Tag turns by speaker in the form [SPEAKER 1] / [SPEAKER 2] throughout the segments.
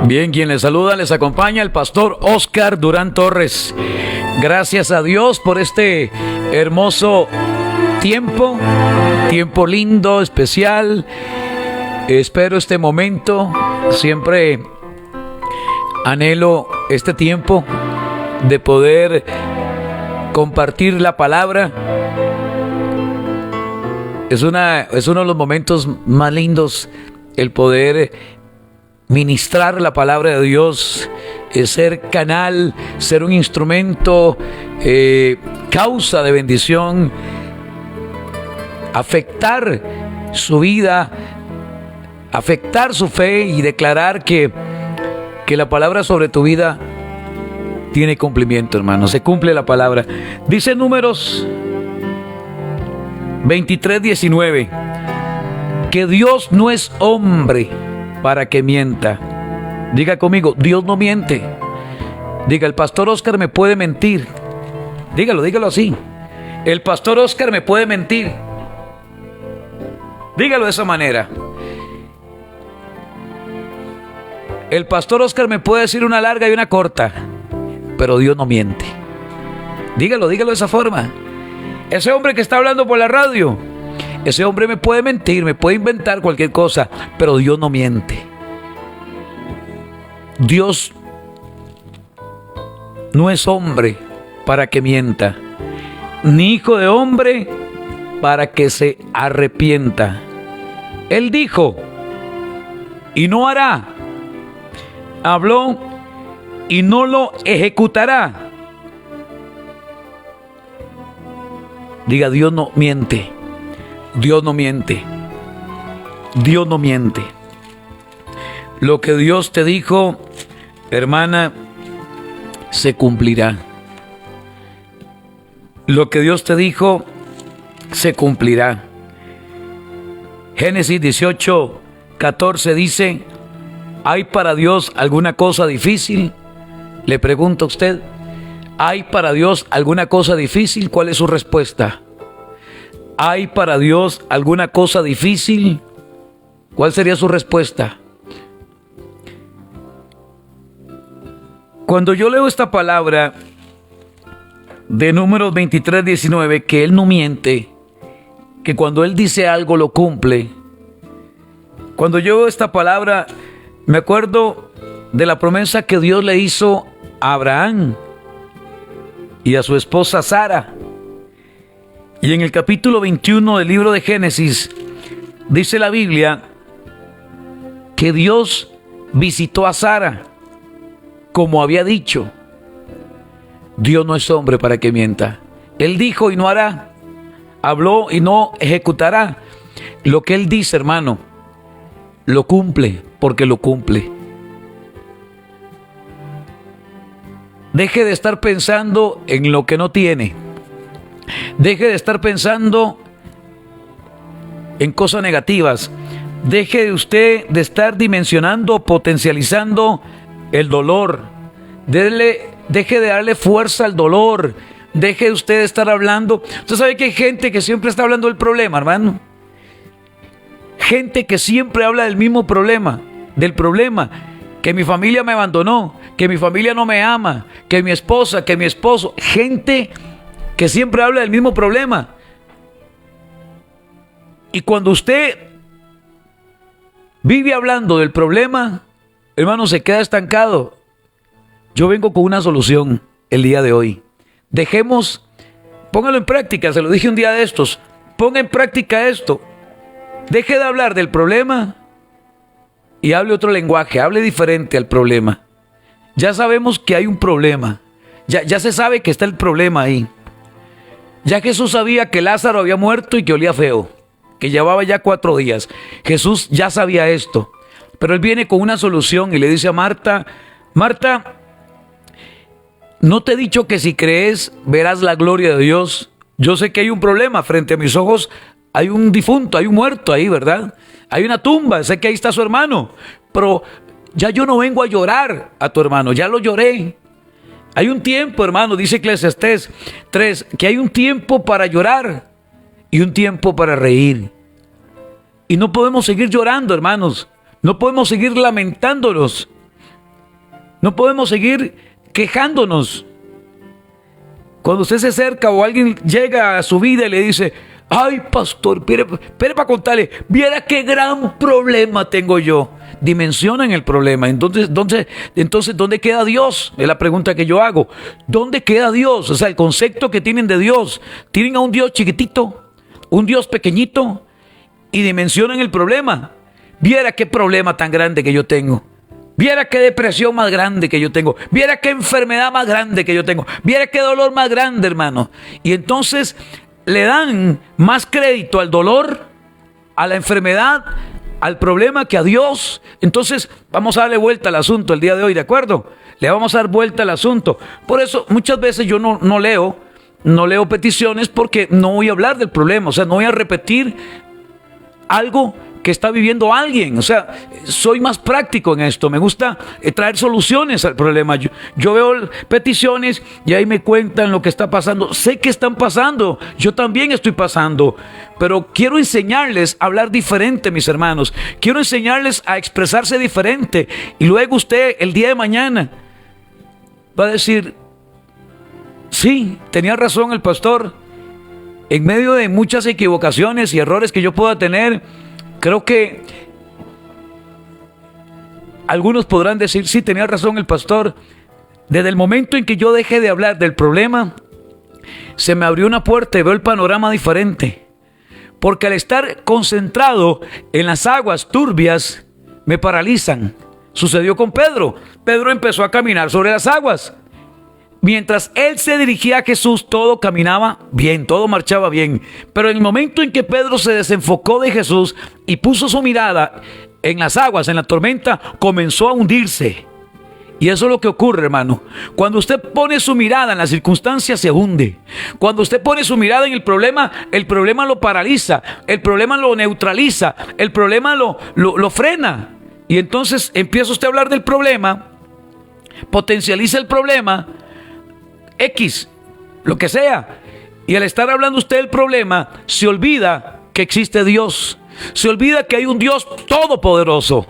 [SPEAKER 1] Bien, quien les saluda, les acompaña el pastor Oscar Durán Torres. Gracias a Dios por este hermoso tiempo lindo, especial. Espero este momento, siempre anhelo este tiempo de poder compartir la palabra. Es uno de los momentos más lindos el poder ministrar la palabra de Dios, ser canal, ser un instrumento, causa de bendición, afectar su vida, afectar su fe y declarar que la palabra sobre tu vida tiene cumplimiento, hermano. Se cumple la palabra. Dice Números 23:19 que Dios no es hombre para que mienta. Diga conmigo, Dios no miente. Diga, el pastor Oscar me puede mentir. Dígalo así. El pastor Oscar me puede mentir. Dígalo de esa manera. El pastor Oscar me puede decir una larga y una corta, pero Dios no miente. Dígalo de esa forma. Ese hombre que está hablando por la radio, ese hombre me puede mentir, me puede inventar cualquier cosa, pero Dios no miente. Dios no es hombre para que mienta, ni hijo de hombre para que se arrepienta. Él dijo y no hará, habló y no lo ejecutará. Diga, Dios no miente. Dios no miente. Dios no miente. Lo que Dios te dijo, hermana, se cumplirá. Lo que Dios te dijo, se cumplirá. Génesis 18:14 dice: ¿hay para Dios alguna cosa difícil? Le pregunto a usted, ¿hay para Dios alguna cosa difícil? ¿Cuál es su respuesta? ¿Hay para Dios alguna cosa difícil? ¿Cuál sería su respuesta? Cuando yo leo esta palabra de Números 23:19, que Él no miente, que cuando Él dice algo lo cumple. Cuando yo veo esta palabra, me acuerdo de la promesa que Dios le hizo a Abraham y a su esposa Sara. Y en el capítulo 21 del libro de Génesis, dice la Biblia que Dios visitó a Sara como había dicho. Dios no es hombre para que mienta. Él dijo y no hará, habló y no ejecutará. Lo que Él dice, hermano, lo cumple porque lo cumple. Deje de estar pensando en lo que no tiene. Deje de estar pensando en cosas negativas. Deje de usted de estar dimensionando, potencializando el dolor. Deje de darle fuerza al dolor. Deje de usted de estar hablando. Usted sabe que hay gente que siempre está hablando del problema, hermano. Gente que siempre habla del mismo problema. Del problema. Que mi familia me abandonó. Que mi familia no me ama. Que mi esposa, que mi esposo. Gente que siempre habla del mismo problema. Y cuando usted vive hablando del problema, hermano, se queda estancado. Yo vengo con una solución el día de hoy. Póngalo en práctica, se lo dije un día de estos. Ponga en práctica esto. Deje de hablar del problema y hable otro lenguaje, hable diferente al problema. Ya sabemos que hay un problema. Ya se sabe que está el problema ahí. Ya Jesús sabía que Lázaro había muerto y que olía feo, que llevaba ya 4 días. Jesús ya sabía esto, pero Él viene con una solución y le dice a Marta: Marta, ¿no te he dicho que si crees verás la gloria de Dios? Yo sé que hay un problema frente a mis ojos, hay un difunto, hay un muerto ahí, ¿verdad? Hay una tumba, sé que ahí está su hermano, pero ya yo no vengo a llorar a tu hermano, ya lo lloré. Hay un tiempo, hermano, dice Eclesiastés 3, que hay un tiempo para llorar y un tiempo para reír. Y no podemos seguir llorando, hermanos. No podemos seguir lamentándonos. No podemos seguir quejándonos. Cuando usted se acerca o alguien llega a su vida y le dice: ay, pastor, espere para contarle, viera qué gran problema tengo yo. Dimensionan el problema. Entonces, ¿dónde queda Dios? Es la pregunta que yo hago. ¿Dónde queda Dios? O sea, el concepto que tienen de Dios. Tienen a un Dios chiquitito, un Dios pequeñito, y dimensionan el problema. Viera qué problema tan grande que yo tengo. Viera qué depresión más grande que yo tengo. Viera qué enfermedad más grande que yo tengo. Viera qué dolor más grande, hermano. Y entonces le dan más crédito al dolor, a la enfermedad, al problema que a Dios. Entonces vamos a darle vuelta al asunto el día de hoy, ¿de acuerdo? Le vamos a dar vuelta al asunto. Por eso muchas veces yo no leo peticiones, porque no voy a hablar del problema. O sea, no voy a repetir algo que está viviendo alguien. O sea, soy más práctico en esto. Me gusta traer soluciones al problema. Yo veo peticiones y ahí me cuentan lo que está pasando. Sé que están pasando. Yo también estoy pasando. Pero quiero enseñarles a hablar diferente, mis hermanos. Quiero enseñarles a expresarse diferente. Y luego usted, el día de mañana, va a decir: sí, tenía razón el pastor. En medio de muchas equivocaciones y errores que yo pueda tener, creo que algunos podrán decir: sí, tenía razón el pastor. Desde el momento en que yo dejé de hablar del problema, se me abrió una puerta y veo el panorama diferente. Porque al estar concentrado en las aguas turbias, me paralizan. Sucedió con Pedro. Pedro empezó a caminar sobre las aguas. Mientras él se dirigía a Jesús, todo caminaba bien, todo marchaba bien. Pero en el momento en que Pedro se desenfocó de Jesús y puso su mirada en las aguas, en la tormenta, comenzó a hundirse. Y eso es lo que ocurre, hermano. Cuando usted pone su mirada en las circunstancias, se hunde. Cuando usted pone su mirada en el problema lo paraliza, el problema lo neutraliza, el problema lo frena. Y entonces empieza usted a hablar del problema, potencializa el problema, X, lo que sea. Y al estar hablando usted del problema, se olvida que existe Dios. Se olvida que hay un Dios todopoderoso.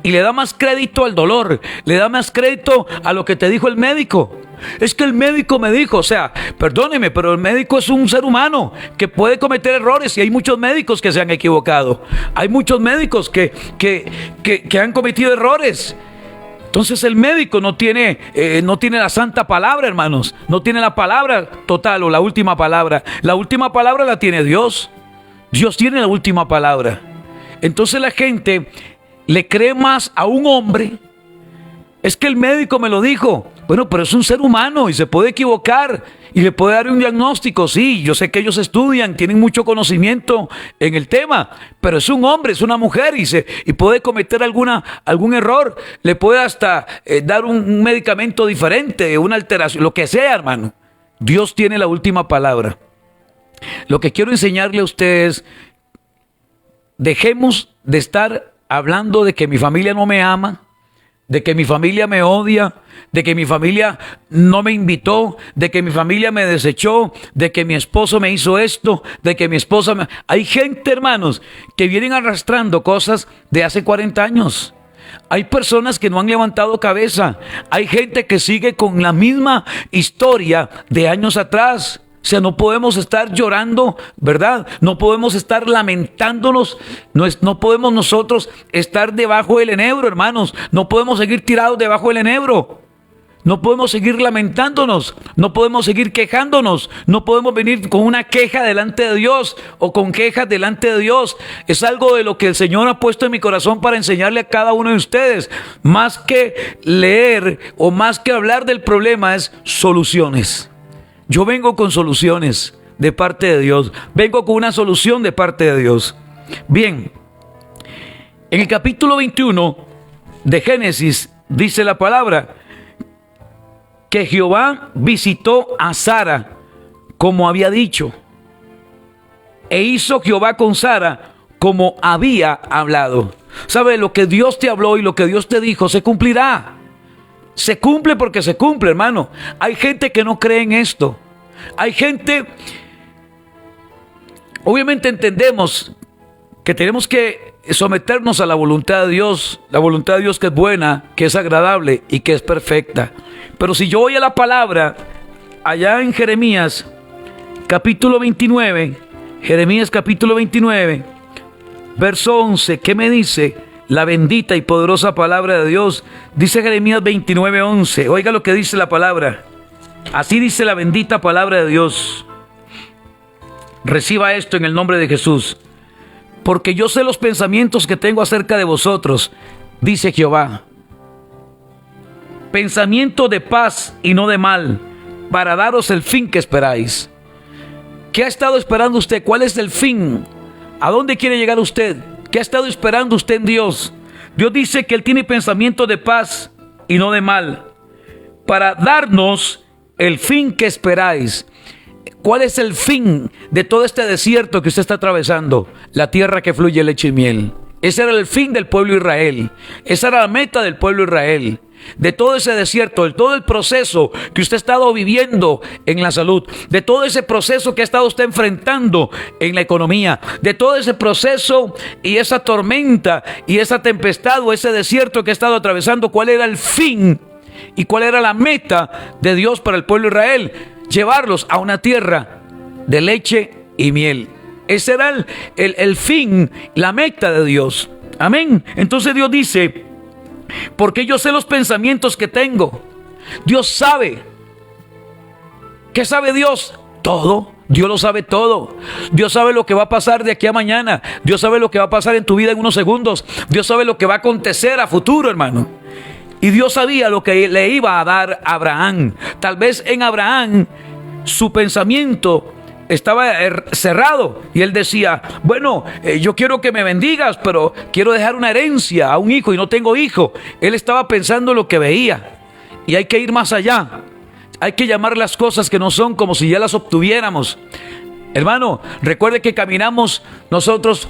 [SPEAKER 1] Y le da más crédito al dolor. Le da más crédito a lo que te dijo el médico. Es que el médico me dijo, o sea, perdóneme, pero el médico es un ser humano que puede cometer errores. Y hay muchos médicos que se han equivocado. Hay muchos médicos que han cometido errores. Entonces el médico no tiene la santa palabra, hermanos. No tiene la palabra total o la última palabra. La última palabra la tiene Dios. Dios tiene la última palabra. Entonces la gente le cree más a un hombre. Es que el médico me lo dijo. Bueno, pero es un ser humano y se puede equivocar y le puede dar un diagnóstico. Sí, yo sé que ellos estudian, tienen mucho conocimiento en el tema, pero es un hombre, es una mujer y puede cometer algún error. Le puede hasta dar un medicamento diferente, una alteración, lo que sea, hermano. Dios tiene la última palabra. Lo que quiero enseñarle a ustedes: dejemos de estar hablando de que mi familia no me ama, de que mi familia me odia, de que mi familia no me invitó, de que mi familia me desechó, de que mi esposo me hizo esto, de que mi esposa me... Hay gente, hermanos, que vienen arrastrando cosas de hace 40 años. Hay personas que no han levantado cabeza. Hay gente que sigue con la misma historia de años atrás. O sea, no podemos estar llorando, ¿verdad? No podemos estar lamentándonos. No podemos nosotros estar debajo del enebro, hermanos. No podemos seguir tirados debajo del enebro. No podemos seguir lamentándonos. No podemos seguir quejándonos. No podemos venir con una queja delante de Dios o con quejas delante de Dios. Es algo de lo que el Señor ha puesto en mi corazón para enseñarle a cada uno de ustedes. Más que leer o más que hablar del problema, es soluciones. Yo vengo con soluciones de parte de Dios. Vengo con una solución de parte de Dios. Bien, en el capítulo 21 de Génesis dice la palabra que Jehová visitó a Sara como había dicho. E hizo Jehová con Sara como había hablado. ¿Sabe? Lo que Dios te habló y lo que Dios te dijo se cumplirá. Se cumple porque se cumple, hermano. Hay gente que no cree en esto. Hay gente... Obviamente entendemos que tenemos que someternos a la voluntad de Dios que es buena, que es agradable y que es perfecta. Pero si yo voy a la palabra, allá en Jeremías capítulo 29, verso 11, ¿qué me dice la bendita y poderosa palabra de Dios? Dice Jeremías 29, 11, oiga lo que dice la palabra. Así dice la bendita palabra de Dios. Reciba esto en el nombre de Jesús. Porque yo sé los pensamientos que tengo acerca de vosotros, dice Jehová. Pensamiento de paz y no de mal, para daros el fin que esperáis. ¿Qué ha estado esperando usted? ¿Cuál es el fin? ¿A dónde quiere llegar usted? ¿Qué ha estado esperando usted en Dios? Dios dice que Él tiene pensamiento de paz y no de mal, para darnos el fin que esperáis. ¿Cuál es el fin de todo este desierto que usted está atravesando? La tierra que fluye leche y miel. Ese era el fin del pueblo de Israel. Esa era la meta del pueblo de Israel. De todo ese desierto, de todo el proceso que usted ha estado viviendo en la salud, de todo ese proceso que ha estado usted enfrentando en la economía, de todo ese proceso y esa tormenta y esa tempestad o ese desierto que ha estado atravesando, ¿cuál era el fin y cuál era la meta de Dios para el pueblo de Israel? Llevarlos a una tierra de leche y miel. Ese era el fin, la meta de Dios. Amén. Entonces Dios dice, porque yo sé los pensamientos que tengo. Dios sabe. ¿Qué sabe Dios? Todo. Dios lo sabe todo. Dios sabe lo que va a pasar de aquí a mañana. Dios sabe lo que va a pasar en tu vida en unos segundos. Dios sabe lo que va a acontecer a futuro, hermano. Y Dios sabía lo que le iba a dar a Abraham. Tal vez en Abraham su pensamiento estaba cerrado y él decía, bueno, yo quiero que me bendigas, pero quiero dejar una herencia a un hijo y no tengo hijo. Él estaba pensando lo que veía, y hay que ir más allá. Hay que llamar las cosas que no son como si ya las obtuviéramos. Hermano, recuerde que caminamos nosotros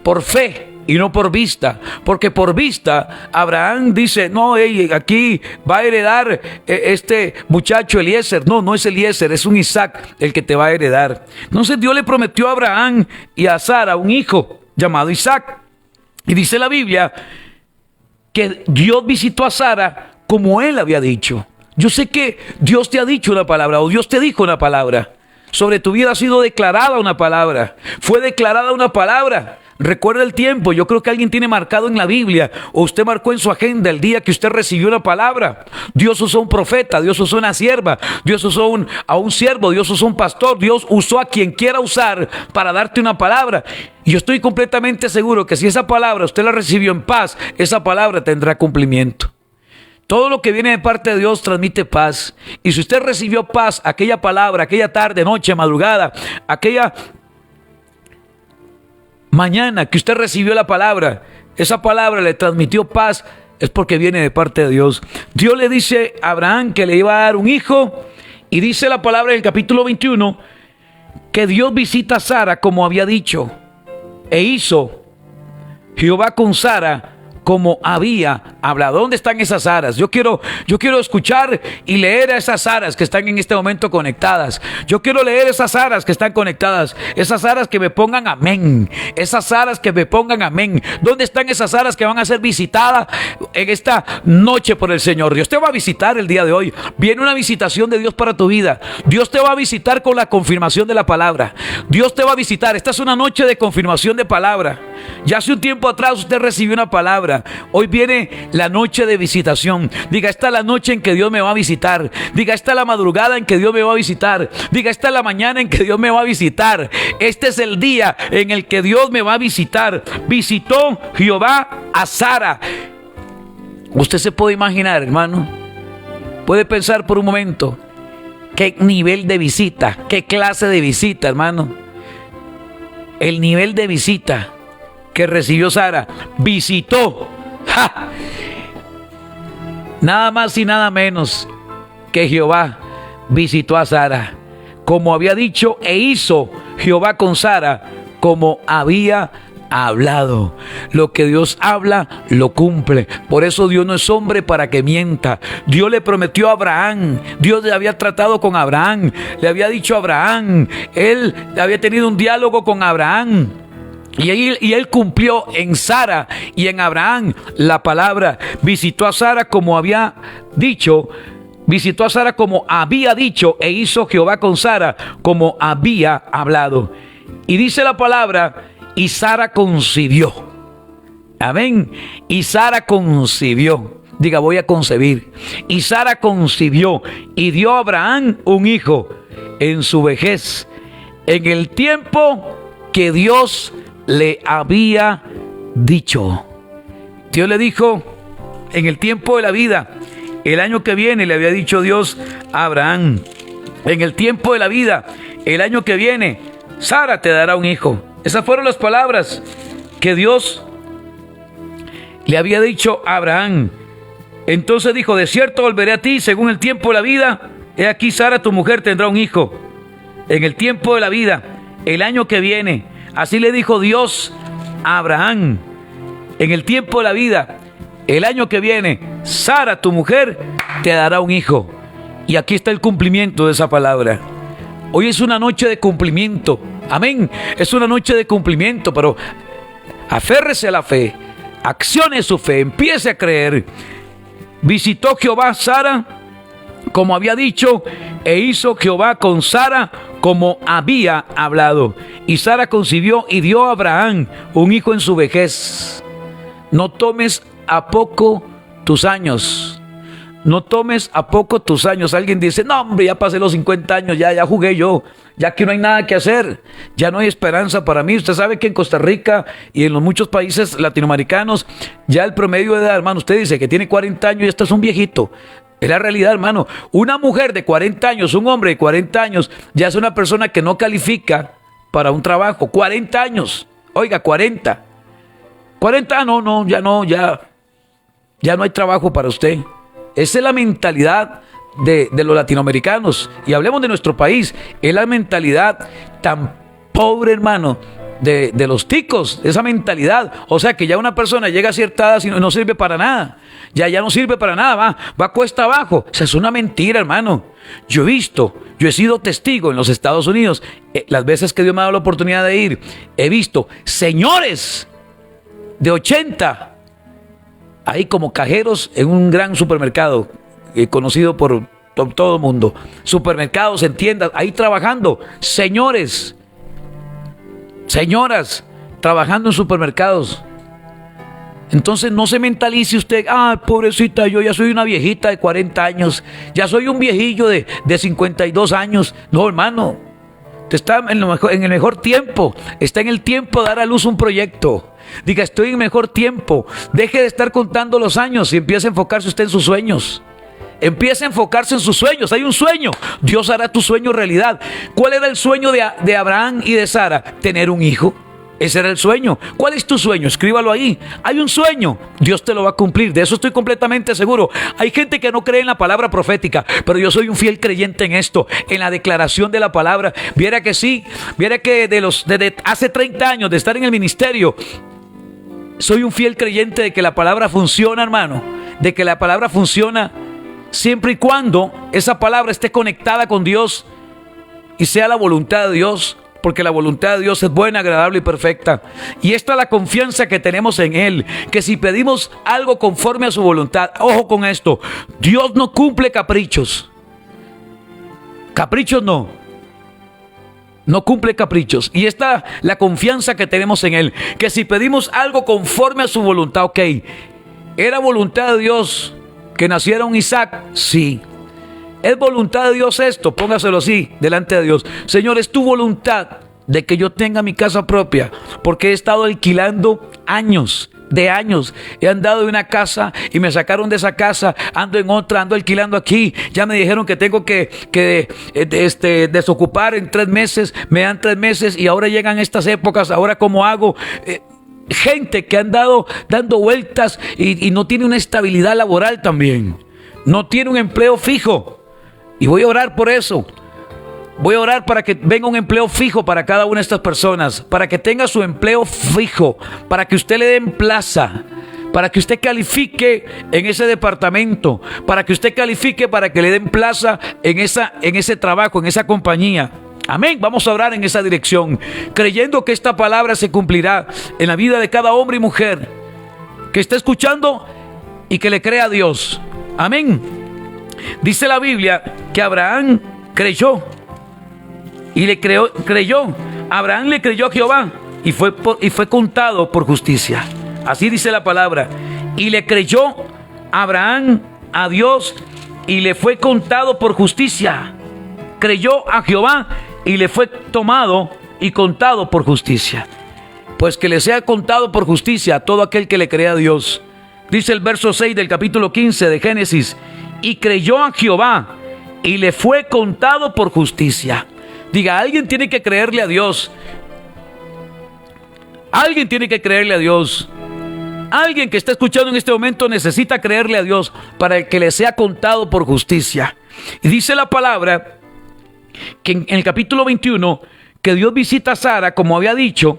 [SPEAKER 1] por fe y no por vista, porque por vista Abraham dice, no, aquí va a heredar este muchacho Eliezer. No es Eliezer, es un Isaac el que te va a heredar. Entonces Dios le prometió a Abraham y a Sara un hijo llamado Isaac, y dice la Biblia que Dios visitó a Sara como él había dicho. Yo sé que Dios te ha dicho una palabra, o Dios te dijo una palabra sobre tu vida. Ha sido declarada una palabra, fue declarada una palabra. Recuerda el tiempo. Yo creo que alguien tiene marcado en la Biblia, o usted marcó en su agenda el día que usted recibió una palabra. Dios usó un profeta, Dios usó una sierva, Dios usó a un siervo, Dios usó un pastor, Dios usó a quien quiera usar para darte una palabra. Y yo estoy completamente seguro que si esa palabra usted la recibió en paz, esa palabra tendrá cumplimiento. Todo lo que viene de parte de Dios transmite paz. Y si usted recibió paz, aquella palabra, aquella tarde, noche, madrugada, aquella mañana que usted recibió la palabra, esa palabra le transmitió paz, es porque viene de parte de Dios. Dios le dice a Abraham que le iba a dar un hijo, y dice la palabra en el capítulo 21 que Dios visita a Sara como había dicho, e hizo Jehová con Sara como había hablado. ¿Dónde están esas Saras? Yo quiero escuchar y leer a esas Saras que están en este momento conectadas. Yo quiero leer esas Saras que están conectadas. Esas Saras que me pongan amén. Esas Saras que me pongan amén. ¿Dónde están esas Saras que van a ser visitadas en esta noche por el Señor? Dios te va a visitar el día de hoy. Viene una visitación de Dios para tu vida. Dios te va a visitar con la confirmación de la palabra. Dios te va a visitar. Esta es una noche de confirmación de palabra. Ya hace un tiempo atrás usted recibió una palabra. Hoy viene la noche de visitación. Diga, esta es la noche en que Dios me va a visitar. Diga, esta es la madrugada en que Dios me va a visitar. Diga, esta es la mañana en que Dios me va a visitar. Este es el día en el que Dios me va a visitar. Visitó Jehová a Sara. Usted se puede imaginar, hermano, puede pensar por un momento qué nivel de visita, qué clase de visita, hermano. El nivel de visita que recibió Sara. Visitó, ¡ja!, nada más y nada menos que Jehová visitó a Sara como había dicho, e hizo Jehová con Sara como había hablado. Lo que Dios habla, lo cumple. Por eso Dios no es hombre para que mienta. Dios le prometió a Abraham. Dios le había tratado con Abraham. Le había dicho a Abraham. Él había tenido un diálogo con Abraham. Y él cumplió en Sara y en Abraham la palabra. Visitó a Sara como había dicho. Visitó a Sara como había dicho, e hizo Jehová con Sara como había hablado. Y dice la palabra, y Sara concibió. Amén. Y Sara concibió. Diga, voy a concebir. Y Sara concibió y dio a Abraham un hijo en su vejez, en el tiempo que Dios le había dicho. Dios le dijo en el tiempo de la vida, el año que viene, le había dicho Dios a Abraham, en el tiempo de la vida, el año que viene, Sara te dará un hijo. Esas fueron las palabras que Dios le había dicho a Abraham. Entonces dijo, de cierto volveré a ti según el tiempo de la vida. He aquí Sara tu mujer tendrá un hijo en el tiempo de la vida, el año que viene. Así le dijo Dios a Abraham, en el tiempo de la vida, el año que viene, Sara tu mujer te dará un hijo. Y aquí está el cumplimiento de esa palabra. Hoy es una noche de cumplimiento. Amén. Es una noche de cumplimiento, pero aférrese a la fe, accione su fe, empiece a creer. Visitó Jehová a Sara como había dicho, e hizo Jehová con Sara como había hablado. Y Sara concibió y dio a Abraham un hijo en su vejez. No tomes a poco tus años. No tomes a poco tus años. Alguien dice, no hombre, ya pasé los 50 años, ya jugué yo, ya que no hay nada que hacer, ya no hay esperanza para mí. Usted sabe que en Costa Rica y en los muchos países latinoamericanos, ya el promedio de edad, hermano, usted dice que tiene 40 años y esto es un viejito. Es la realidad, hermano. Una mujer de 40 años, un hombre de 40 años, ya es una persona que no califica para un trabajo. 40 años. Oiga, 40. 40, ya no hay trabajo para usted. Esa es la mentalidad de los latinoamericanos. Y hablemos de nuestro país. Es la mentalidad tan pobre, hermano, de los ticos. Esa mentalidad. O sea, que ya una persona llega a cierta edad y no sirve para nada. Ya no sirve para nada. Va cuesta abajo. O sea, es una mentira, hermano. Yo he sido testigo en los Estados Unidos. Las veces que Dios me ha dado la oportunidad de ir, he visto señores de 80 ahí como cajeros en un gran supermercado conocido por todo el mundo. Supermercados, en tiendas, ahí trabajando. Señores, señoras, trabajando en supermercados. Entonces no se mentalice usted, pobrecita, yo ya soy una viejita de 40 años, ya soy un viejillo de 52 años. No, hermano, te está en el mejor tiempo, está en el tiempo de dar a luz un proyecto. Diga, estoy en mejor tiempo. Deje de estar contando los años y empiece a enfocarse usted en sus sueños. Empiece a enfocarse en sus sueños. Hay un sueño. Dios hará tu sueño realidad. ¿Cuál era el sueño de Abraham y de Sara? Tener un hijo. Ese era el sueño. ¿Cuál es tu sueño? Escríbalo ahí. Hay un sueño. Dios te lo va a cumplir. De eso estoy completamente seguro. Hay gente que no cree en la palabra profética, pero yo soy un fiel creyente en esto, en la declaración de la palabra. Viera que sí. Viera que desde hace 30 años de estar en el ministerio, soy un fiel creyente de que la palabra funciona, hermano. De que la palabra funciona siempre y cuando esa palabra esté conectada con Dios y sea la voluntad de Dios. Porque la voluntad de Dios es buena, agradable y perfecta. Y esta es la confianza que tenemos en Él. Que si pedimos algo conforme a su voluntad, ojo con esto, Dios no cumple caprichos. Caprichos no. No cumple caprichos. Y esta es la confianza que tenemos en Él. Que si pedimos algo conforme a su voluntad, ok. ¿Era voluntad de Dios que naciera un Isaac? Sí. ¿Es voluntad de Dios esto? Póngaselo así, delante de Dios. Señor, ¿es tu voluntad de que yo tenga mi casa propia? Porque he estado alquilando años. He andado de una casa y me sacaron de esa casa, ando en otra, ando alquilando aquí. Ya me dijeron que tengo que desocupar en 3 meses, me dan 3 meses y ahora llegan estas épocas, ahora ¿cómo hago? Gente que han dado dando vueltas y no tiene una estabilidad laboral también. No tiene un empleo fijo. Y voy a orar por eso. Voy a orar para que venga un empleo fijo para cada una de estas personas. Para que tenga su empleo fijo. Para que usted le den plaza. Para que usted califique en ese departamento. Para que usted califique para que le den plaza en ese trabajo, en esa compañía. Amén. Vamos a orar en esa dirección, creyendo que esta palabra se cumplirá en la vida de cada hombre y mujer que está escuchando y que le crea a Dios. Amén. Dice la Biblia que Abraham creyó y le creyó. Abraham le creyó a Jehová y fue contado por justicia. Así dice la palabra. Y le creyó Abraham a Dios y le fue contado por justicia. Creyó a Jehová y le fue tomado y contado por justicia. Pues que le sea contado por justicia a todo aquel que le crea a Dios. Dice el verso 6 del capítulo 15 de Génesis: y creyó a Jehová y le fue contado por justicia. Diga, alguien tiene que creerle a Dios. Alguien tiene que creerle a Dios. Alguien que está escuchando en este momento necesita creerle a Dios para que le sea contado por justicia. Y dice la palabra que en el capítulo 21 que Dios visita a Sara como había dicho,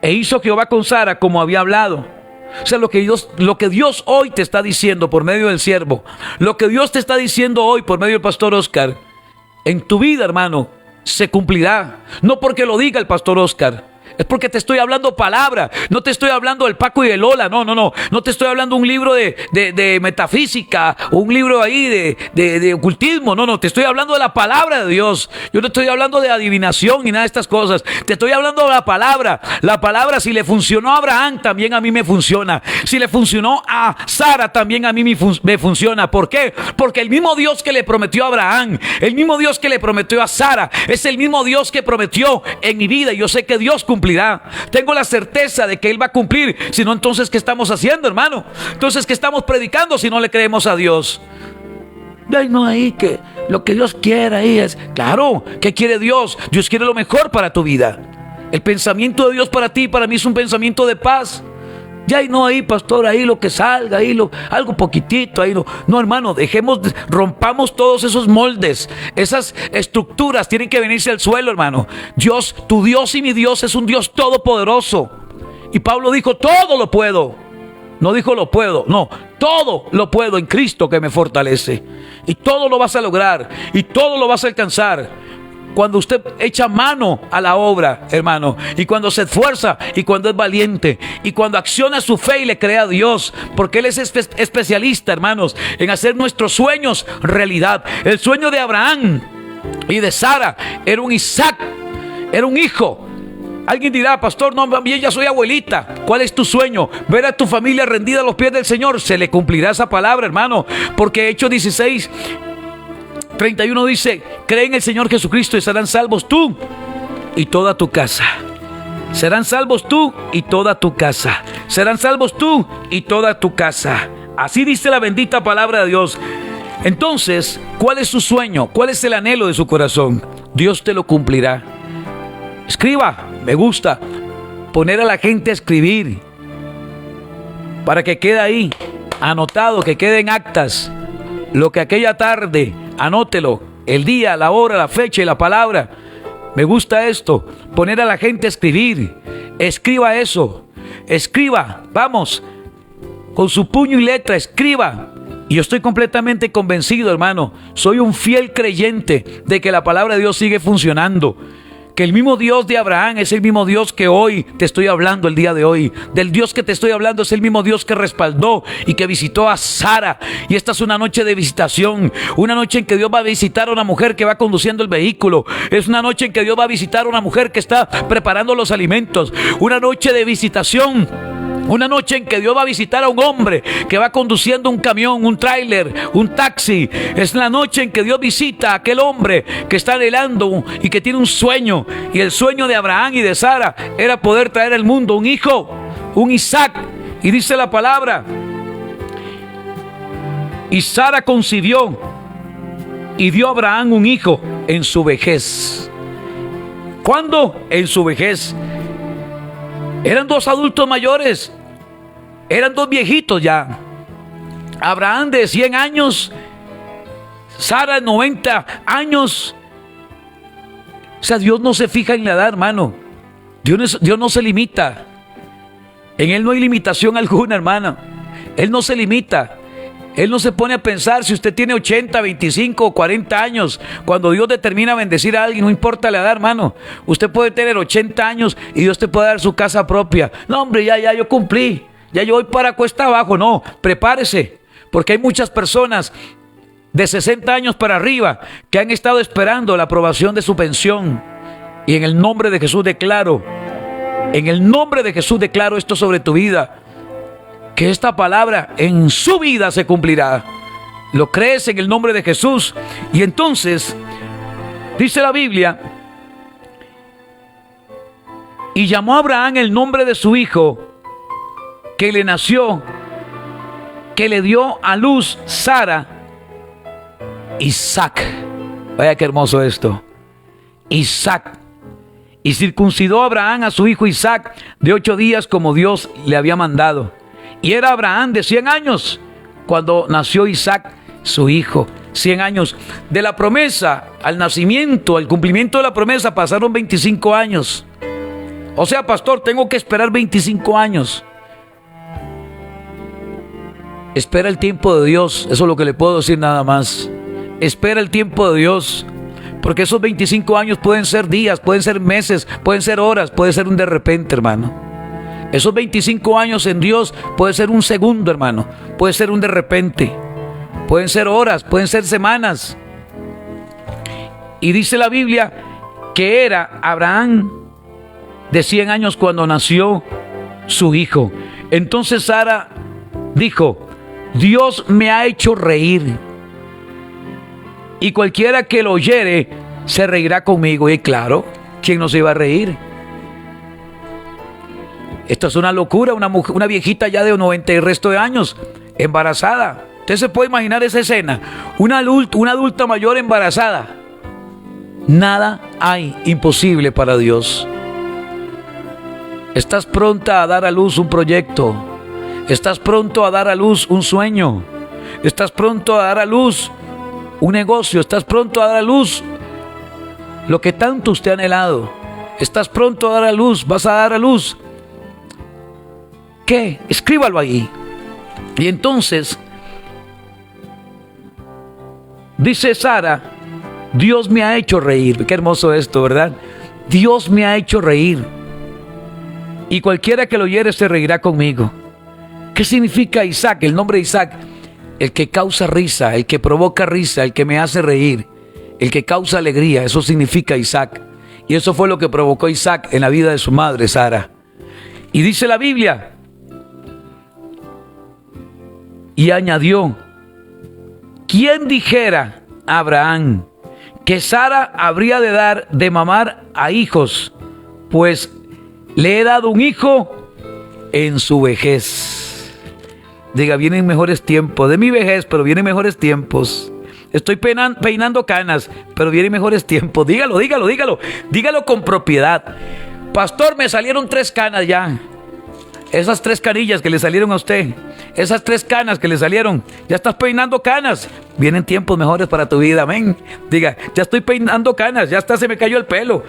[SPEAKER 1] e hizo Jehová con Sara como había hablado. O sea, lo que Dios hoy te está diciendo por medio del siervo, lo que Dios te está diciendo hoy por medio del pastor Oscar, en tu vida, hermano, se cumplirá. No porque lo diga el pastor Oscar, es porque te estoy hablando palabra. No te estoy hablando del Paco y del Lola. No te estoy hablando un libro de metafísica, un libro ahí de ocultismo. No, te estoy hablando de la palabra de Dios. Yo no estoy hablando de adivinación ni nada de estas cosas. Te estoy hablando de la palabra. La palabra, si le funcionó a Abraham, también a mí me funciona. Si le funcionó a Sara, también a mí me funciona. ¿Por qué? Porque el mismo Dios que le prometió a Abraham, el mismo Dios que le prometió a Sara, es el mismo Dios que prometió en mi vida. Y yo sé que Dios cumplirá. Tengo la certeza de que Él va a cumplir. Si no, entonces, ¿qué estamos haciendo, hermano? Entonces, ¿qué estamos predicando si no le creemos a Dios? Ay, no, ahí que lo que Dios quiera ahí es... Claro, ¿qué quiere Dios? Dios quiere lo mejor para tu vida. El pensamiento de Dios para ti y para mí es un pensamiento de paz. Ya no ahí, pastor, ahí lo que salga, ahí algo poquitito, ahí no. No, hermano, rompamos todos esos moldes, esas estructuras tienen que venirse al suelo, hermano. Dios, tu Dios y mi Dios es un Dios todopoderoso. Y Pablo dijo, todo lo puedo. No dijo lo puedo, no, todo lo puedo en Cristo que me fortalece. Y todo lo vas a lograr, y todo lo vas a alcanzar cuando usted echa mano a la obra, hermano, y cuando se esfuerza, y cuando es valiente, y cuando acciona su fe y le cree a Dios, porque Él es especialista, hermanos, en hacer nuestros sueños realidad. El sueño de Abraham y de Sara era un Isaac, era un hijo. Alguien dirá, pastor, no, bien, ya soy abuelita. ¿Cuál es tu sueño? Ver a tu familia rendida a los pies del Señor. Se le cumplirá esa palabra, hermano, porque Hechos 16:31 dice: cree en el Señor Jesucristo y serán salvos tú y toda tu casa. Serán salvos tú y toda tu casa. Serán salvos tú y toda tu casa. Así dice la bendita palabra de Dios. Entonces, ¿cuál es su sueño? ¿Cuál es el anhelo de su corazón? Dios te lo cumplirá. Escriba, me gusta poner a la gente a escribir para que quede ahí anotado, que quede en actas lo que aquella tarde. Anótelo, el día, la hora, la fecha y la palabra. Me gusta esto, poner a la gente a escribir. Escriba eso, escriba, vamos, con su puño y letra, escriba. Y yo estoy completamente convencido, hermano, soy un fiel creyente de que la palabra de Dios sigue funcionando. Que el mismo Dios de Abraham es el mismo Dios que hoy te estoy hablando el día de hoy. Del Dios que te estoy hablando es el mismo Dios que respaldó y que visitó a Sara. Y esta es una noche de visitación. Una noche en que Dios va a visitar a una mujer que va conduciendo el vehículo. Es una noche en que Dios va a visitar a una mujer que está preparando los alimentos. Una noche de visitación. Una noche en que Dios va a visitar a un hombre que va conduciendo un camión, un tráiler, un taxi. Es la noche en que Dios visita a aquel hombre que está anhelando y que tiene un sueño. Y el sueño de Abraham y de Sara era poder traer al mundo un hijo, un Isaac. Y dice la palabra: y Sara concibió y dio a Abraham un hijo en su vejez. ¿Cuándo? En su vejez. Eran dos adultos mayores. Eran dos viejitos ya. Abraham de 100 años. Sara de 90 años. O sea, Dios no se fija en la edad, hermano. Dios no se limita. En Él no hay limitación alguna, hermana. Él no se limita. Él no se pone a pensar si usted tiene 80, 25 o 40 años. Cuando Dios determina bendecir a alguien, no importa la edad, hermano. Usted puede tener 80 años y Dios te puede dar su casa propia. No, hombre, ya yo cumplí. Ya yo voy para cuesta abajo. No, prepárese. Porque hay muchas personas de 60 años para arriba que han estado esperando la aprobación de su pensión. Y en el nombre de Jesús declaro, esto sobre tu vida. Que esta palabra en su vida se cumplirá. ¿Lo crees en el nombre de Jesús? Y entonces, dice la Biblia, y llamó a Abraham el nombre de su hijo, que le nació, que le dio a luz Sara, Isaac. Vaya qué hermoso esto. Isaac. Y circuncidó a Abraham a su hijo Isaac de 8 días como Dios le había mandado. Y era Abraham de 100 años cuando nació Isaac, su hijo. 100 años. De la promesa al nacimiento, al cumplimiento de la promesa, pasaron 25 años. O sea, pastor, tengo que esperar 25 años. Espera el tiempo de Dios. Eso es lo que le puedo decir nada más. Espera el tiempo de Dios. Porque esos 25 años pueden ser días, pueden ser meses, pueden ser horas, puede ser un de repente, hermano. Esos 25 años en Dios puede ser un segundo, hermano. Puede ser un de repente. Pueden ser horas, pueden ser semanas. Y dice la Biblia que era Abraham de 100 años cuando nació su hijo. Entonces Sara dijo: Dios me ha hecho reír, y cualquiera que lo oyere se reirá conmigo. Y claro, ¿quién no se iba a reír? Esto es una locura, una viejita ya de 90 y resto de años, embarazada. Usted se puede imaginar esa escena. Una adulta mayor embarazada. Nada hay imposible para Dios. Estás pronta a dar a luz un proyecto. Estás pronto a dar a luz un sueño. Estás pronto a dar a luz un negocio. Estás pronto a dar a luz lo que tanto usted ha anhelado. Estás pronto a dar a luz. Vas a dar a luz. ¿Qué? Escríbalo ahí. Y entonces dice Sara: Dios me ha hecho reír. Qué hermoso esto, ¿verdad? Dios me ha hecho reír, y cualquiera que lo oyere se reirá conmigo. ¿Qué significa Isaac? El nombre de Isaac: el que causa risa, el que provoca risa, el que me hace reír, el que causa alegría. Eso significa Isaac. Y eso fue lo que provocó Isaac en la vida de su madre Sara. Y dice la Biblia, y añadió: ¿quién dijera a Abraham que Sara habría de dar de mamar a hijos? Pues le he dado un hijo en su vejez. Diga, vienen mejores tiempos. De mi vejez, pero vienen mejores tiempos. Estoy peinando canas, pero vienen mejores tiempos. Dígalo. Dígalo con propiedad. Pastor, me salieron 3 canas ya. Esas 3 canillas que le salieron a usted, esas 3 canas que le salieron, ya estás peinando canas. Vienen tiempos mejores para tu vida, amén. Diga, ya estoy peinando canas, ya hasta se me cayó el pelo.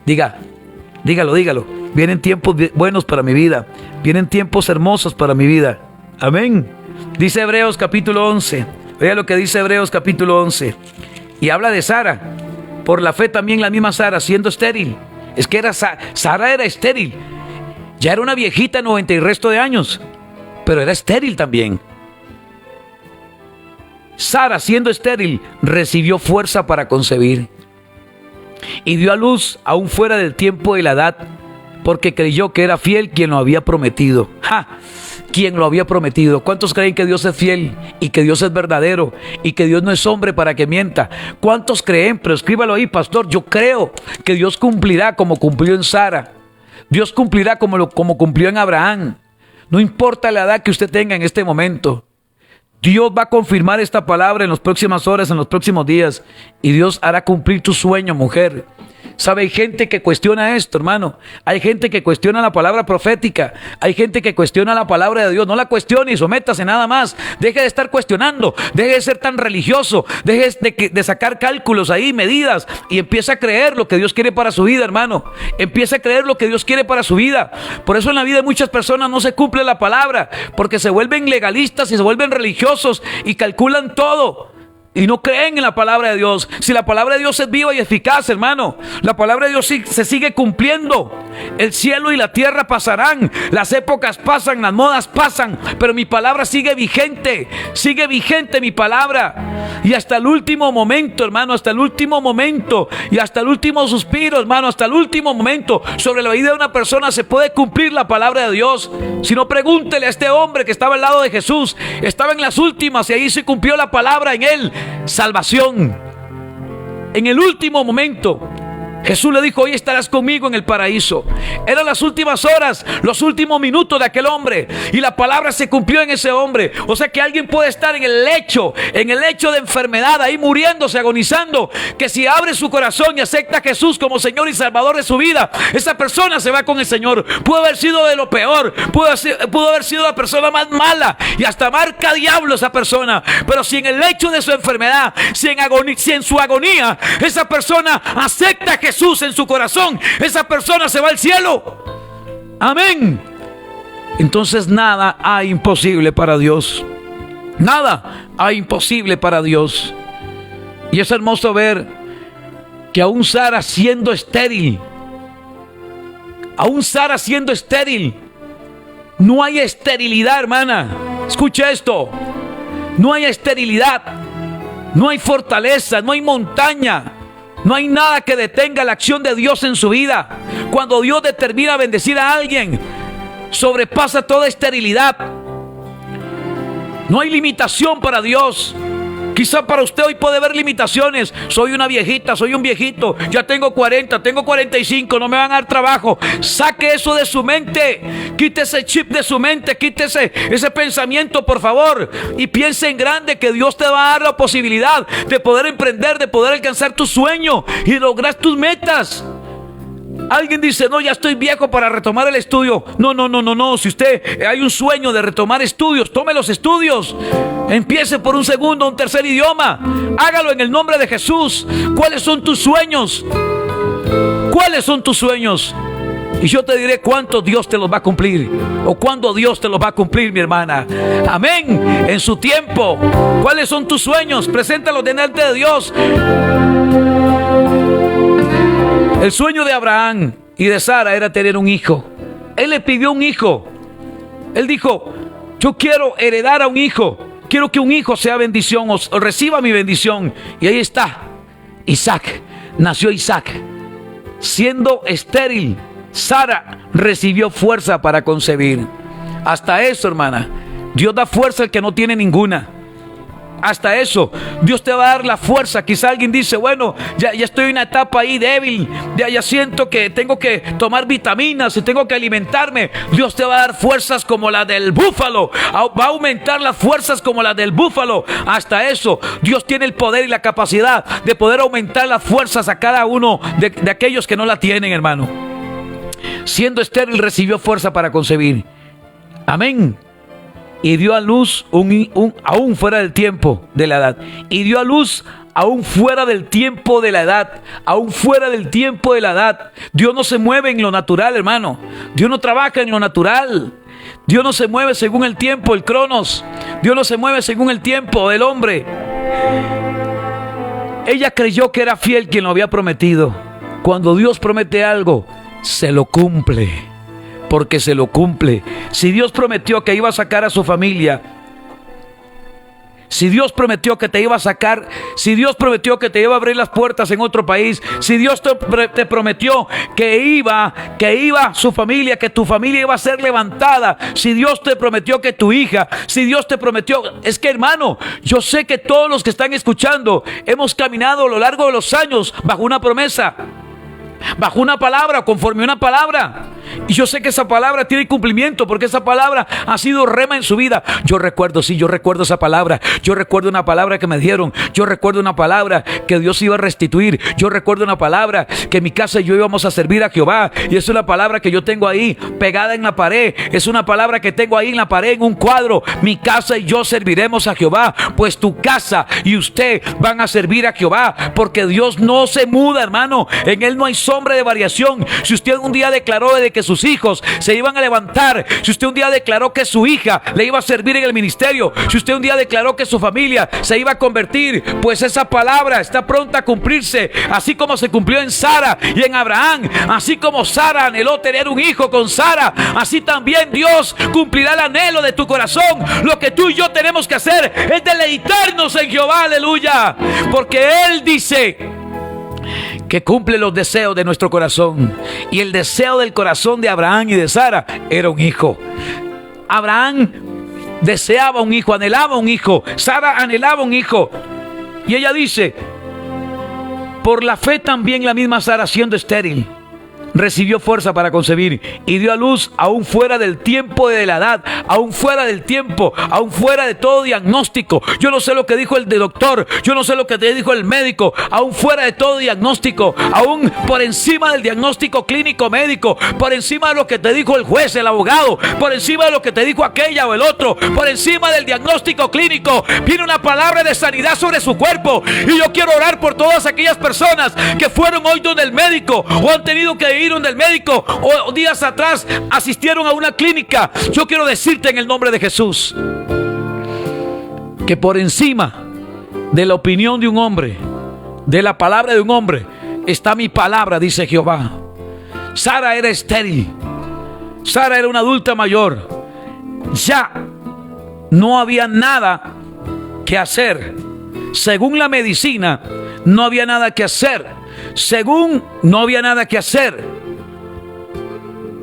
[SPEAKER 1] Dígalo. Vienen tiempos buenos para mi vida. Vienen tiempos hermosos para mi vida. Amén. Dice Hebreos capítulo 11. Vea lo que dice Hebreos capítulo 11. Y habla de Sara. Por la fe también la misma Sara, siendo estéril. Es que Sara era estéril. Ya era una viejita, 90 y resto de años, pero era estéril también. Sara, siendo estéril, recibió fuerza para concebir, y dio a luz aún fuera del tiempo y la edad, porque creyó que era fiel quien lo había prometido. Quien lo había prometido. ¿Cuántos creen que Dios es fiel y que Dios es verdadero y que Dios no es hombre para que mienta? ¿Cuántos creen? Pero escríbalo ahí, pastor. Yo creo que Dios cumplirá como cumplió en Sara. Dios cumplirá como cumplió en Abraham. No importa la edad que usted tenga en este momento. Dios va a confirmar esta palabra en las próximas horas, en los próximos días. Y Dios hará cumplir tu sueño, mujer. ¿Sabe? Hay gente que cuestiona esto, hermano. Hay gente que cuestiona la palabra profética. Hay gente que cuestiona la palabra de Dios. No la cuestione y sométase nada más. Deje de estar cuestionando. Deje de ser tan religioso. Deje de sacar cálculos ahí, medidas. Y empieza a creer lo que Dios quiere para su vida, hermano. Empieza a creer lo que Dios quiere para su vida. Por eso en la vida de muchas personas no se cumple la palabra. Porque se vuelven legalistas y se vuelven religiosos y calculan todo. Y no creen en la palabra de Dios. Si la palabra de Dios es viva y eficaz, hermano, la palabra de Dios se sigue cumpliendo. El cielo y la tierra pasarán, las épocas pasan, las modas pasan, pero mi palabra sigue vigente mi palabra. Y hasta el último momento, hermano, hasta el último momento y hasta el último suspiro, hermano, hasta el último momento sobre la vida de una persona se puede cumplir la palabra de Dios. Si no, pregúntele a este hombre que estaba al lado de Jesús. Estaba en las últimas y ahí se cumplió la palabra en él. Salvación. En el último momento Jesús le dijo: hoy estarás conmigo en el paraíso. Eran las últimas horas, los últimos minutos de aquel hombre, y la palabra se cumplió en ese hombre. O sea que alguien puede estar en el lecho de enfermedad, ahí muriéndose, agonizando, que si abre su corazón y acepta a Jesús como Señor y Salvador de su vida, esa persona se va con el Señor. Pudo haber sido de lo peor, pudo haber sido la persona más mala y hasta marca diablo esa persona, pero si en el lecho de su enfermedad, si en su agonía, esa persona acepta a Jesús en su corazón, esa persona se va al cielo. Amén. Entonces nada hay imposible para Dios. Nada hay imposible para Dios. Y es hermoso ver que aún Sara siendo estéril, no hay esterilidad, hermana. Escucha esto. No hay esterilidad, no hay fortaleza, no hay montaña, no hay nada que detenga la acción de Dios en su vida. Cuando Dios determina bendecir a alguien, sobrepasa toda esterilidad. No hay limitación para Dios. Quizá para usted hoy puede haber limitaciones. Soy una viejita, soy un viejito, ya tengo 40, tengo 45, no me van a dar trabajo. Saque eso de su mente. Quite ese chip de su mente, quite ese pensamiento, por favor, y piense en grande, que Dios te va a dar la posibilidad de poder emprender, de poder alcanzar tu sueño y lograr tus metas. Alguien dice: no, ya estoy viejo para retomar el estudio. No. Si usted hay un sueño de retomar estudios, tome los estudios. Empiece por un segundo, un tercer idioma. Hágalo en el nombre de Jesús. ¿Cuáles son tus sueños? ¿Cuáles son tus sueños? Y yo te diré cuánto Dios te los va a cumplir, o cuándo Dios te los va a cumplir, mi hermana. Amén. En su tiempo. ¿Cuáles son tus sueños? Preséntalos delante de Dios. El sueño de Abraham y de Sara era tener un hijo. Él le pidió un hijo. Él dijo: yo quiero heredar a un hijo. Quiero que un hijo sea bendición o reciba mi bendición. Y ahí está Isaac. Nació Isaac. Siendo estéril, Sara recibió fuerza para concebir. Hasta eso, hermana, Dios da fuerza al que no tiene ninguna. Hasta eso, Dios te va a dar la fuerza. Quizá alguien dice: bueno, ya estoy en una etapa ahí débil, ya siento que tengo que tomar vitaminas y tengo que alimentarme. Dios te va a dar fuerzas como la del búfalo. Va a aumentar las fuerzas como la del búfalo. Hasta eso, Dios tiene el poder y la capacidad de poder aumentar las fuerzas a cada uno de aquellos que no la tienen, hermano. Siendo estéril, recibió fuerza para concebir. Amén. Y dio a luz aún fuera del tiempo de la edad. Y dio a luz aún fuera del tiempo de la edad. Aún fuera del tiempo de la edad. Dios no se mueve en lo natural, hermano. Dios no trabaja en lo natural. Dios no se mueve según el tiempo, el cronos. Dios no se mueve según el tiempo del hombre. Ella creyó que era fiel quien lo había prometido. Cuando Dios promete algo, se lo cumple. Porque se lo cumple. Si Dios prometió que iba a sacar a su familia, si Dios prometió que te iba a sacar, si Dios prometió que te iba a abrir las puertas en otro país, si Dios te prometió que iba su familia, que tu familia iba a ser levantada, si Dios te prometió que tu hija, si Dios te prometió, es que, hermano, yo sé que todos los que están escuchando hemos caminado a lo largo de los años bajo una promesa, bajo una palabra, conforme a una palabra. Y yo sé que esa palabra tiene cumplimiento porque esa palabra ha sido rema en su vida. Yo recuerdo esa palabra. Yo recuerdo una palabra que me dieron. Yo recuerdo una palabra que Dios iba a restituir. Yo recuerdo una palabra que mi casa y yo íbamos a servir a Jehová. Y es una palabra que yo tengo ahí pegada en la pared. Es una palabra que tengo ahí en la pared, en un cuadro. Mi casa y yo serviremos a Jehová. Pues tu casa y usted van a servir a Jehová, porque Dios no se muda, hermano. En Él no hay sombra de variación. Si usted un día declaró de que sus hijos se iban a levantar, si usted un día declaró que su hija le iba a servir en el ministerio, si usted un día declaró que su familia se iba a convertir, pues esa palabra está pronta a cumplirse, así como se cumplió en Sara y en Abraham. Así como Sara anheló tener un hijo con Sara, así también Dios cumplirá el anhelo de tu corazón. Lo que tú y yo tenemos que hacer es deleitarnos en Jehová, aleluya, porque Él dice que cumple los deseos de nuestro corazón. Y el deseo del corazón de Abraham y de Sara era un hijo. Abraham deseaba un hijo, anhelaba un hijo. Sara anhelaba un hijo. Y ella dice: por la fe también la misma Sara, siendo estéril, recibió fuerza para concebir y dio a luz aún fuera del tiempo de la edad, aún fuera del tiempo, aún fuera de todo diagnóstico. Yo no sé lo que dijo el doctor, yo no sé lo que te dijo el médico, aún fuera de todo diagnóstico, aún por encima del diagnóstico clínico médico, por encima de lo que te dijo el juez, el abogado, por encima de lo que te dijo aquella o el otro, por encima del diagnóstico clínico, viene una palabra de sanidad sobre su cuerpo. Y yo quiero orar por todas aquellas personas que fueron hoy donde el médico o han tenido que ir donde el médico o días atrás asistieron a una clínica. Yo quiero decirte en el nombre de Jesús que por encima de la opinión de un hombre, de la palabra de un hombre, está mi palabra, dice Jehová. Sara era estéril. Sara era una adulta mayor. Ya no había nada que hacer. Según la medicina, no había nada que hacer. No había nada que hacer.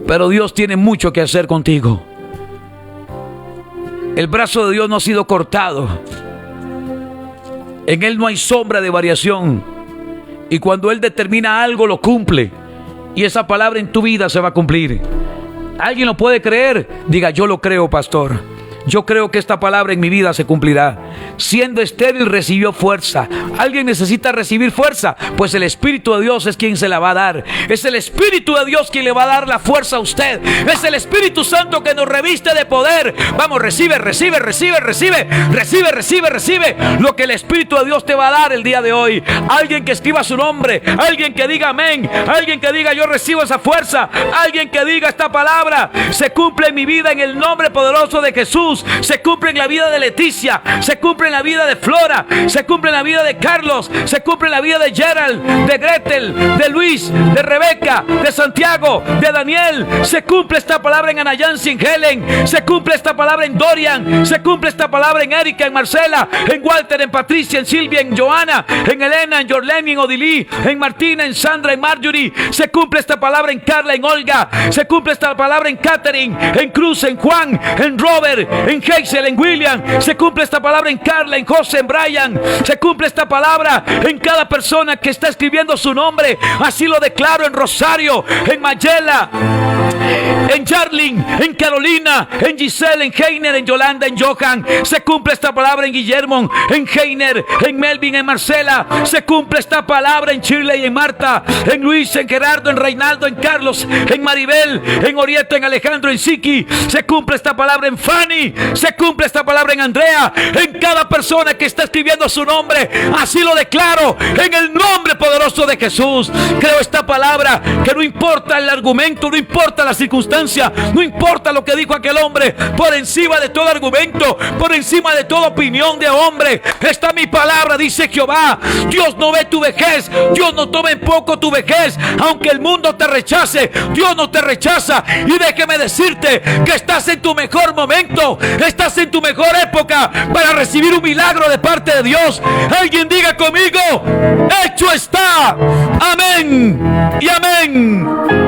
[SPEAKER 1] Pero Dios tiene mucho que hacer contigo. El brazo de Dios no ha sido cortado. En Él no hay sombra de variación. Y cuando Él determina algo, lo cumple. Y esa palabra en tu vida se va a cumplir. ¿Alguien lo puede creer? Diga: yo lo creo, pastor. Yo creo que esta palabra en mi vida se cumplirá. Siendo estéril recibió fuerza. ¿Alguien necesita recibir fuerza? Pues el Espíritu de Dios es quien se la va a dar. Es el Espíritu de Dios quien le va a dar la fuerza a usted. Es el Espíritu Santo que nos reviste de poder. Vamos, recibe lo que el Espíritu de Dios te va a dar el día de hoy. Alguien que escriba su nombre. Alguien que diga amén. Alguien que diga: yo recibo esa fuerza. Alguien que diga: esta palabra se cumple en mi vida en el nombre poderoso de Jesús. Se cumple en la vida de Leticia, se cumple en la vida de Flora, se cumple en la vida de Carlos, se cumple en la vida de Gerald, de Gretel, de Luis, de Rebeca, de Santiago, de Daniel. Se cumple esta palabra en Anayansi, en Helen. Se cumple esta palabra en Dorian. Se cumple esta palabra en Erika, en Marcela, en Walter, en Patricia, en Silvia, en Joana, en Elena, en Jorleni, en Odilí, en Martina, en Sandra, en Marjorie. Se cumple esta palabra en Carla, en Olga. Se cumple esta palabra en Catherine, en Cruz, en Juan, en Robert, en Hazel, en William. Se cumple esta palabra en Carla, en José, en Brian. Se cumple esta palabra en cada persona que está escribiendo su nombre. Así lo declaro en Rosario, en Mayela, en Charlene, en Carolina, en Giselle, en Heiner, en Yolanda, en Johan. Se cumple esta palabra en Guillermo, en Heiner, en Melvin, en Marcela. Se cumple esta palabra en Shirley, en Marta, en Luis, en Gerardo, en Reinaldo, en Carlos, en Maribel, en Orieta, en Alejandro, en Siki. Se cumple esta palabra en Fanny. Se cumple esta palabra en Andrea, en cada persona que está escribiendo su nombre. Así lo declaro en el nombre poderoso de Jesús. Creo esta palabra, que no importa el argumento, no importa la circunstancia, no importa lo que dijo aquel hombre, por encima de todo argumento, por encima de toda opinión de hombre, está mi palabra, dice Jehová. Dios no ve tu vejez, Dios no toma en poco tu vejez. Aunque el mundo te rechace, Dios no te rechaza. Y déjeme decirte que estás en tu mejor momento, estás en tu mejor época para recibir un milagro de parte de Dios. Alguien diga conmigo: hecho está. Amén y amén.